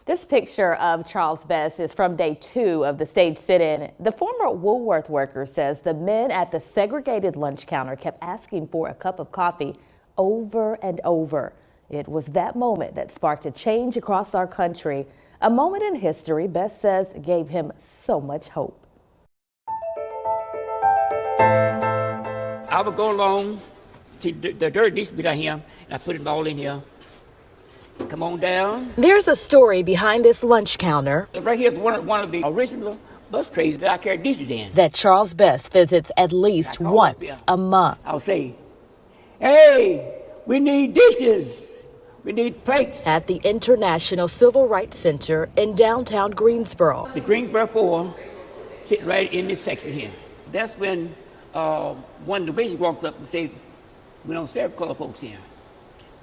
This picture of Charles Bess is from day 2 of the stage sit-in. The former Woolworth worker says the men at the segregated lunch counter kept asking for a cup of coffee over and over. It was that moment that sparked a change across our country. A moment in history Bess says gave him so much hope. I would go along, see the dirt needs to be down here, and I put it all in here. Come on down. There's a story behind this lunch counter. Right here is one of the original bus trays that I carried dishes in. That Charles Bess visits at least once a month. I'll say, hey, we need dishes. We need plates. At the International Civil Rights Center in downtown Greensboro. The Greensboro 4 sit right in this section here. That's when one of the waiters walked up and said, we don't serve colored folks here.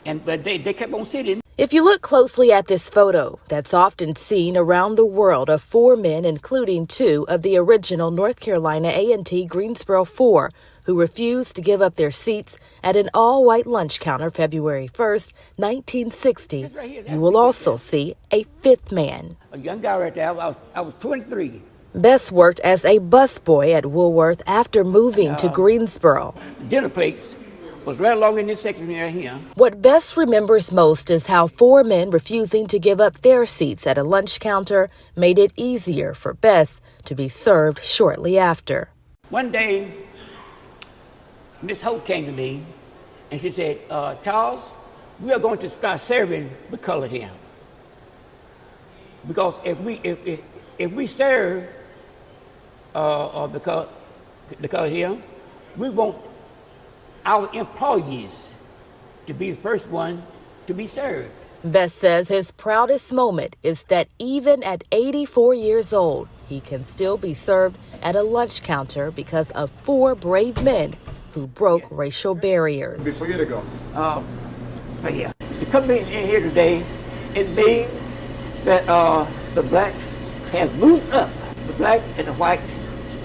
But they kept on sitting. If you look closely at this photo, that's often seen around the world of 4 men, including 2 of the original North Carolina A&T Greensboro 4, who refused to give up their seats at an all-white lunch counter February 1st, 1960. You will also see a 5th man. A young guy right there. I was 23. Bess worked as a busboy at Woolworth after moving to Greensboro. Dinner plates was right along in this section right here. What Bess remembers most is how 4 men refusing to give up their seats at a lunch counter made it easier for Bess to be served shortly after. One day, Miss Hope came to me and she said, Charles, we are going to start serving the colored here. Because if we serve the color here, we want our employees to be the first one to be served. Bess says his proudest moment is that even at 84 years old, he can still be served at a lunch counter because of 4 brave men who broke racial barriers. Before you to go. Right here. To come in here today, it means that the blacks have moved up. The blacks and the whites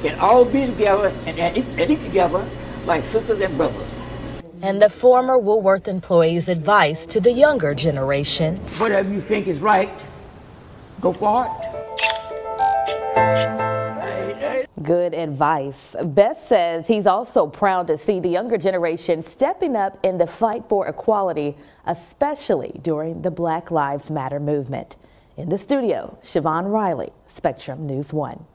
can all be together and eat together like sisters and brothers. And the former Woolworth employee's advice to the younger generation: whatever you think is right, go for it. Good advice. Bess says he's also proud to see the younger generation stepping up in the fight for equality, especially during the Black Lives Matter movement. In the studio, Siobhan Riley, Spectrum News 1.